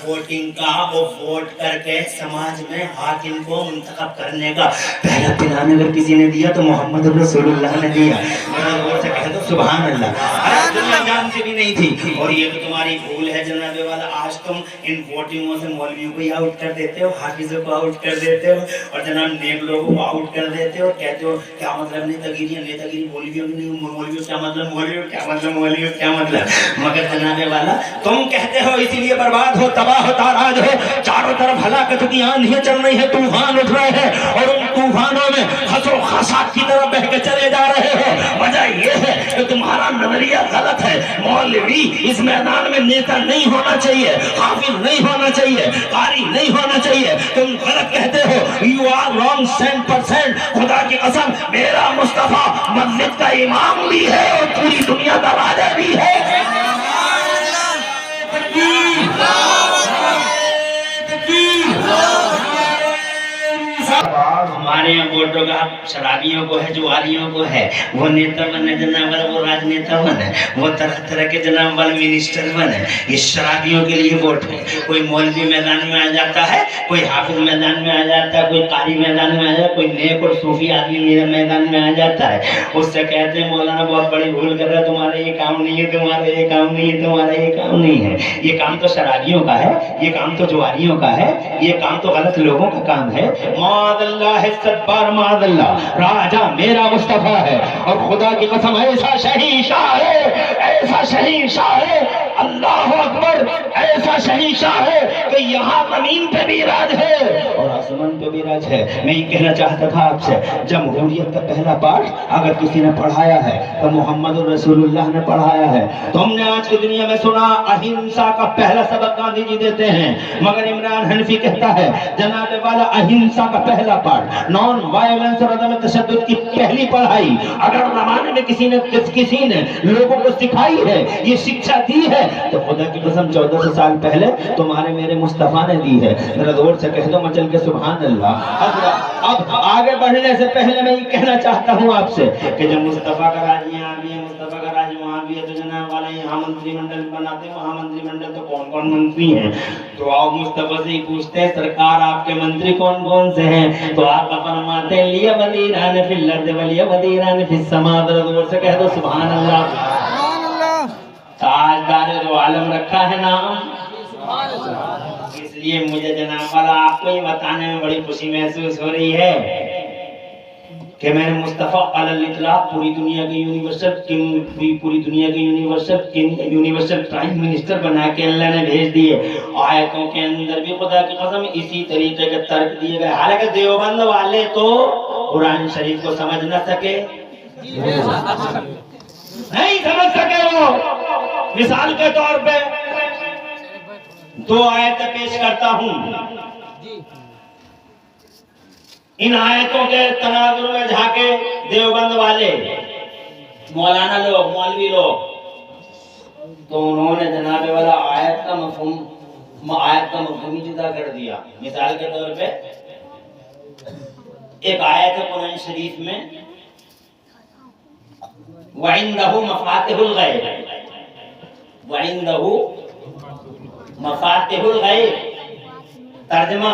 Voting का, वो vote करके समाज में हाकिम को मुंतखब करने का पहला पिलान अगर किसी ने दिया तो मोहम्मद रसूलुल्लाह ने दिया। और से कह दो सुभान अल्लाह। दुनिया जानती भी नहीं थी। और ये तो तुम्हारी भूल है जनाबे वाला, आज तुम इन वोटिंगों से मौलवियों को ही आउट कर देते हो, हाफिजों को आउट कर देते हो, और जनाब नेक लोगों को आउट कर देते हो। कहते हो क्या मतलब नेतागिरी, नेतागिरी मौलवियों की नहीं, मौलवियों क्या मतलब, मौलवियों क्या मतलब, मौलवियों क्या मतलब। मगर जनाबे वाला तुम कहते हो इसीलिए बर्बाद हो, तबाह हो, ताराज हो, चारों तरफ हलाकत की आंधियां चल रही है, तूफान उठ रहे हैं और उन तूफानों में खसो खसात की तरफ बह के चले जा रहे हो। वजह यह है कि तुम्हारा नजरिया गलत है। मौलवी इस मैदान में नेता नहीं होना चाहिए, हाफिज नहीं होना चाहिए, कारी नहीं होना चाहिए। तुम गलत कहते हो, यू आर रॉन्ग 100%। खुदा की कसम, मेरा मुस्तफा मस्जिद का इमाम भी है और पूरी दुनिया का राजा भी है। हमारे यहाँ वोटों का शराबियों को है, जुआरियों को है, वो नेता बने जनाब वाला, वो राजनेता बने, वो तरह तरह के जनाब वाले मिनिस्टर बने। ये शराबियों के लिए वोट है। कोई मौलवी मैदान में आ जाता है, कोई हाफिज मैदान में आ जाता है, कोई कारी मैदान में आ जाता है, कोई नेक और सूफी आदमी मेरे मैदान में आ जाता है। उससे कहते हैं मौलाना बहुत बड़ी भूल कर रहा है, तुम्हारा ये काम नहीं है, तुम्हारा ये काम नहीं है, तुम्हारा ये काम नहीं है। ये काम तो शराबियों का है, ये काम तो जुआरियों का है, ये काम तो गलत लोगों का काम है। मादल्ला है सत्तार, मादल्ला, राजा मेरा मुस्तफा है। और खुदा की कसम ऐसा शहीशाह है, ऐसा शहीशाह है, अल्लाह अकबर, ऐसा शहीशाह है कि यहाँ जमीन पे भी राज है और आसमान पे भी राज है। मैं ये कहना चाहता था आपसे, जमहूरियत का पहला पाठ अगर किसी ने पढ़ाया है तो मोहम्मद रसूलुल्लाह ने पढ़ाया है। तो हमने आज की दुनिया में सुना अहिंसा का पहला सबक गांधी जी देते हैं, मगर इमरान हनफी कहता है जनाब वाला अहिंसा का पहला पाठ, नॉन वायलेंस और अदम तशद्दुद की पहली पढ़ाई अगर जमाने में किसी ने लोगों को सिखाई है, ये शिक्षा दी है, तो खुदा की कसम 1400 साल पहले तुम्हारे मेरे मुस्तफा ने दी है। जरा जोर से कह दो मचल के सुभान अल्लाह। अब आगे बढ़ने से पहले मैं ये कहना चाहता हूँ आपसे कि जब मुस्तफा का राज यहाँ भी है, मुस्तफा का राज वहाँ भी है, तो जनाब वाला यहाँ मंत्रिमंडल बनाते हैं, वहाँ मंत्रिमंडल तो कौन कौन मंत्री हैं। तो आओ मुस्तफा से ही पूछते हैं सरकार आपके मंत्री कौन कौन से हैं। तो आप फरमाते हैं लिया वज़ीरान फिल अर्द वलिया वज़ीरान फिस समा। जोर से कह दो सुभान अल्लाह। ताजदार जो आलम रखा है नाम, इसलिए मुझे जनाब वाला आपको ही बताने में बड़ी खुशी महसूस हो रही है कि मैंने मुस्तफा अलल इतलाक पूरी दुनिया के यूनिवर्सल प्राइम मिनिस्टर बना के अल्लाह ने भेज दिए। आयतों के अंदर भी खुदा की कसम इसी तरीके के तर्क दिए गए। हालांकि देवबंद वाले तो कुरान शरीफ को समझ न सके, नहीं समझ सके। वो मिसाल के तौर पे दो आयतें पेश करता हूं। इन आयतों के तनाजुर में झाके देवबंद वाले मौलाना लोग, मौलवी लोग, तो उन्होंने जनाबे वाला आयत का मफहूम जुदा कर दिया। मिसाल के तौर पे एक आयत है कुरान शरीफ में, वइंदहु मफातिहुल गैब, वइंदहु मफातिहुल गैब। तर्जुमा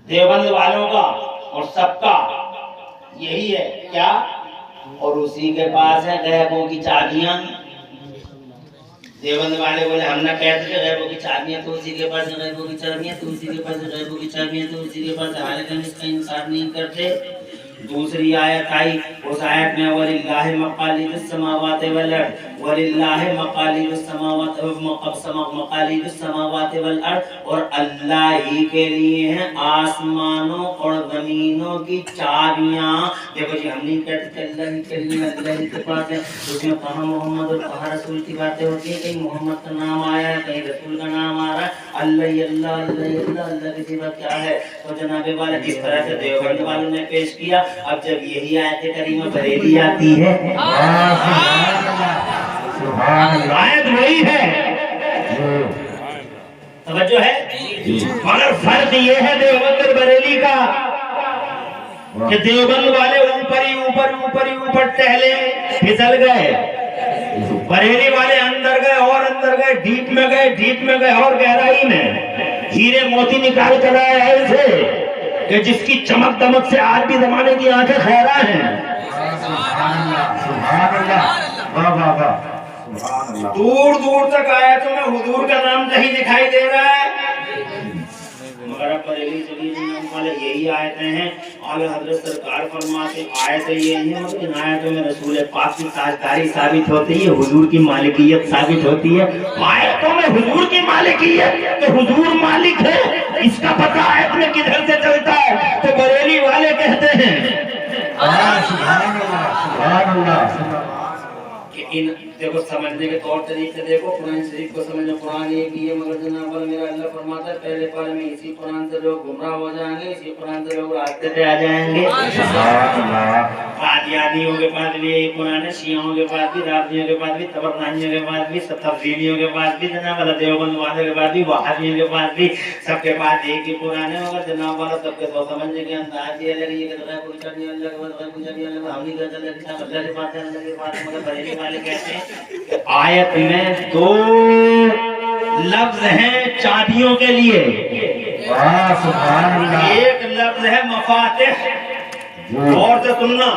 देवबंद वालों का और सबका यही है क्या, और उसी के पास है गैबों की चाबियां। देवबंद वाले बोले हम ना कहते थे गैबों की चाबियां, तो उसी के पास है गैबों की चाबियां, तो उसी के पास है गैबों की चाबियां, तो उसी के पास है। हालांकि हम इसका इंकार नहीं करते। दूसरी आयत आई, उस आयत में वलिल्लाहि मकालिदुस समावाति वल अर्द, वलिल्लाहि मकालिदुस समावाति वल अर्द, और अल्लाह ही के लिए हैं आसमानों और जमीनों की चाबियां। देखो जी, हम नहीं कहते अल्लाह ही के लिए, अल्लाह ही के पास है। उसमें कहाँ मोहम्मद और कहाँ रसूल की बातें होती है, कहीं मोहम्मद का नाम आया है, कहीं रसूल का नाम आ रहा है, अल्लाह अल्लाह अल्लाह अल्लाह अल्लाह की सिवा क्या है। तो जनाबे वाला इस तरह से देवबंद वालों ने पेश किया। अब जब यही आयत करीमा बरेली आती है, आयत वही है, समझो है, मगर फर्क ये है देवबंद और बरेली का कि देवबंद वाले ऊपर टहले फिसल गए, बरेली वाले अंदर गए और अंदर गए, ڈیپ میں گئے اور گہرائی میں ہیرے موتی نکال کر آئے ایسے کہ جس کی چمک دمک سے آج بھی زمانے کی آنکھیں خیرہ ہیں. دور دور تک آیا تو میں حضور کا نام کہیں دکھائی دے رہا ہے. مگر اب بریلی چلیے والے یہی آیتیں ہیں. اعلیٰ حضرت سرکار فرماتے آیتیں یہ ہیں مگر ان آیتوں میں رسول پاک کی تاجداری ثابت ہوتی ہے, حضور کی مالکیت ثابت ہوتی ہے. آیتوں میں حضور کی مالکیت تو حضور مالک ہے اس کا پتہ آیت میں کدھر سے چلتا ہے. تو بریلی والے کہتے ہیں سبحان اللہ کہ ان دیکھو سمجھنے کے طور طریقے دیکھو. قرآن شریف کو سمجھنا قرآن ایک ہی ہے مگر جناب میرا اللہ فرماتا ہے پہلے پارے میں اسی قرآن سے لوگ گمراہ ہو جائیں گے, اسی قرآن سے لوگ راستے پہ آ جائیں گے. قادیانیوں کے پاس بھی یہی قرآن ہے, شیعوں کے پاس بھی, رافضیوں کے پاس بھی, تبرانیوں کے پاس بھی, تفضیلیوں کے پاس بھی, جناب والا دیوبند والوں کے پاس بھی, وہابیوں کے پاس بھی, سب کے پاس ایک ہی قرآن ہے. مگر جناب والا سب کے سو سمجھنے کے انداز یہ الگ یہ کہتا ہے پوچھا نہیں اللہ کے بعد پوچھا نہیں اللہ ہم نہیں کہتے اللہ کے پاس اللہ کے پاس. مگر بریلی والے کہتے ہیں آیت میں دو لفظ ہیں چابیوں کے لیے. ایک لفظ ہے مفاتح, غور سے سننا,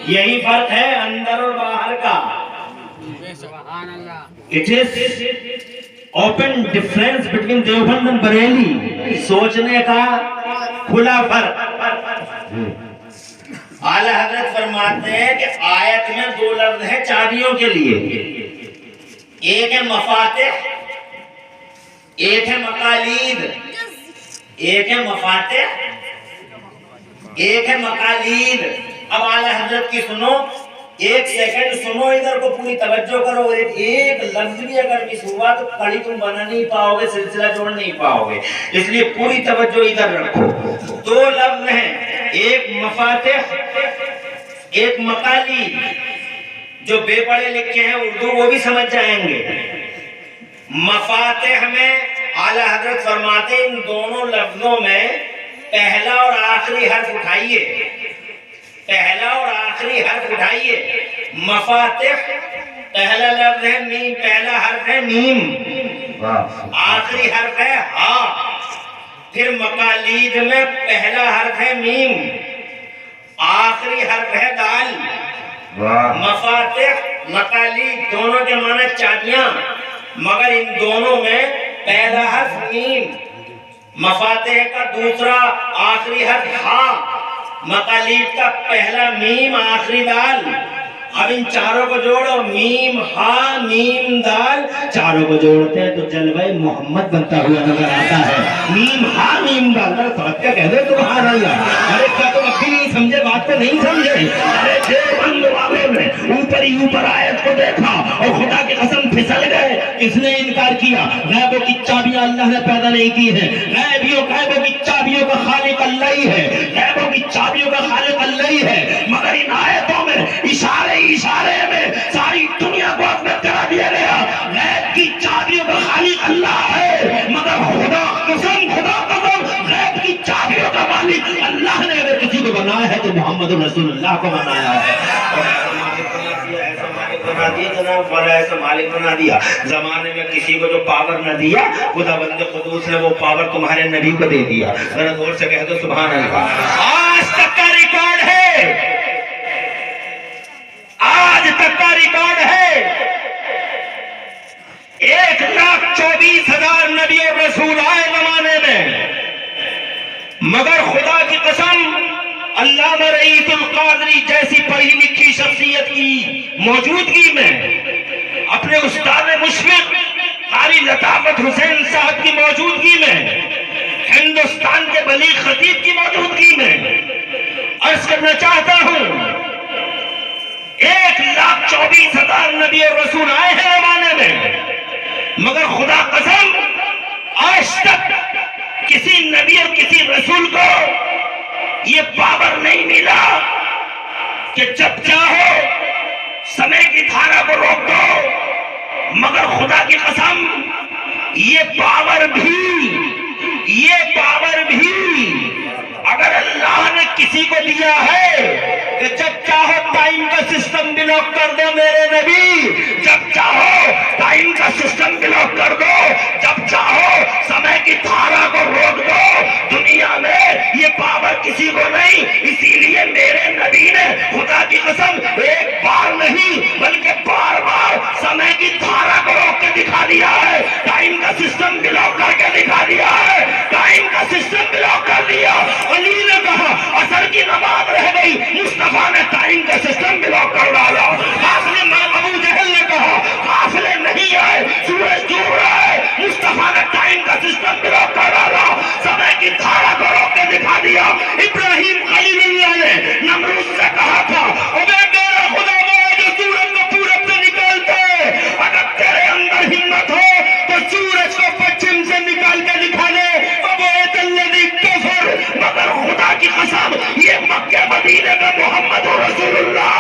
یہی فرق ہے اندر اور باہر کا. It is open difference between Deoband and Bareilly, سوچنے کا کھلا فرق. اعلیٰ حضرت فرماتے ہیں کہ آیت میں دو لفظ ہیں چابیوں کے لیے. ایک ہے مفاتح, ایک ہے مقالید. ایک ہے مفاتح, ایک ہے مقالید. اب اعلیٰ حضرت کی سنو, ایک سیکنڈ سنو, ادھر کو پوری توجہ کرو. ایک لفظ بھی اگر مس ہوا تو کڑی تم بنا نہیں پاؤ گے, سلسلہ جوڑ نہیں پاؤ گے, اس لیے پوری توجہ ادھر رکھو. دو لفظ ہیں, ایک مفاتح ایک مقالید. جو بے پڑھے لکھے ہیں اردو وہ بھی سمجھ جائیں گے. مفاتح میں اعلیٰ حضرت فرماتے ان دونوں لفظوں میں پہلا اور آخری حرف اٹھائیے, پہلا اور آخری حرف اٹھائیے. مفاتح پہلا لفظ ہے میم, پہلا حرف ہے میم, آخری حرف ہے ہا. پھر مقالید میں پہلا حرف ہے میم, آخری حرف ہے دال. مفاتح مقالید دونوں کے معنی چابیاں, مگر ان دونوں میں پہلا حرف میم, مفاتح کا دوسرا آخری حرف ہا, مقالید کا پہلا میم آخری دال. اب ان چاروں کو جوڑو, میم ہا میم دال, چاروں کو جوڑتے ہیں تو جلوہ محمد بنتا ہوا نظر آتا ہے. میم ہا میم دال, سمجھ کے کہہ دے سبحان اللہ. ارے کیا تم اب بھی نہیں سمجھے, بات کو نہیں سمجھے؟ ارے دیوبند والوں نے اوپر ہی اوپر آیت کو دیکھا اور خدا کی قسم پھسل گئے. کس نے انکار کیا؟ غیبوں کی چابیاں اللہ نے پیدا نہیں کی ہیں. غیبوں کی چابیوں کا خالق اللہ ہی ہے, غیبوں کی چابیوں کا خالق اللہ ہی ہے. مگر ان آیتوں میں اشارے میں ساری دنیا کو اپنے کرا دیا گیا. غیب کی چابیوں کا خالق اللہ ہے, مگر خدا قسم غیب کی چابیوں کا مالک اللہ نے اگر کسی کو بنایا ہے تو محمد رسول اللہ کو بنایا ہے. ایسا مالک بنا دیا زمانے میں کسی کو جو پاور نہ دیا, خدا بند قدوس نے وہ پاور تمہارے نبی کو دے دیا. ذرا زور سے کہہ دو سبحان اللہ. آج تک کا ریکارڈ ہے, آج تک کا ریکارڈ ہے 1,24,000 نبی اور رسول آئے زمانے میں, مگر خدا کی قسم علامہ رئیس القادری جیسی پڑھی لکھی شخصیت کی موجودگی میں, اپنے استاد مشفق قاری لطافت حسین صاحب کی موجودگی میں, ہندوستان کے بلیغ خطیب کی موجودگی میں عرض کرنا چاہتا ہوں 1,24,000 نبی اور رسول آئے ہیں زمانے میں, مگر خدا قسم آج تک کسی نبی اور کسی رسول کو یہ پاور نہیں ملا کہ جب چاہو سمے کی دھارا کو روک دو. مگر خدا کی قسم یہ پاور بھی اگر اللہ نے کسی کو دیا ہے کہ جب چاہو ٹائم کا سسٹم بلاک کر دو میرے نبی، جب چاہو ٹائم کا سسٹم بلاک کر دو، جب چاہو سمے کی دھارا کو روک دو، دنیا میں یہ پاور کسی کو نہیں۔ اسی لیے میرے نبی نے خدا کی قسم ایک بار نہیں بلکہ بار بار سمے کی دھارا کو روک کے دکھا دیا ہے، ٹائم کا سسٹم بلاک کر کے دکھا دیا ہے، ٹائم کا سسٹم بلاک کر دیا۔ علی نے کہا عصر کی نماز رہ گئی، مصطفیٰ نے ٹائم کا سسٹم بلاک کر ڈالا۔ قافلے میں ابو جہل نے کہا قافلے نہیں آئے، سورج ڈوب رہا ہے، مصطفیٰ نے ٹائم کا سسٹم بلاک کر ڈالا، سمے کی دھارا کو روک کے دکھا دیا۔ ابراہیم خلیل اللہ نے نمرود سے کہا تھا اے میرا خدا وہ ہے جو سورج کو پورب سے نکالتا ہے، اگر تیرے اندر ہمت ہو تو سورج کو پچھم سے نکال کے دکھا دے۔ مگر خدا کی قسم یہ مکہ مدینے میں محمد رسول اللہ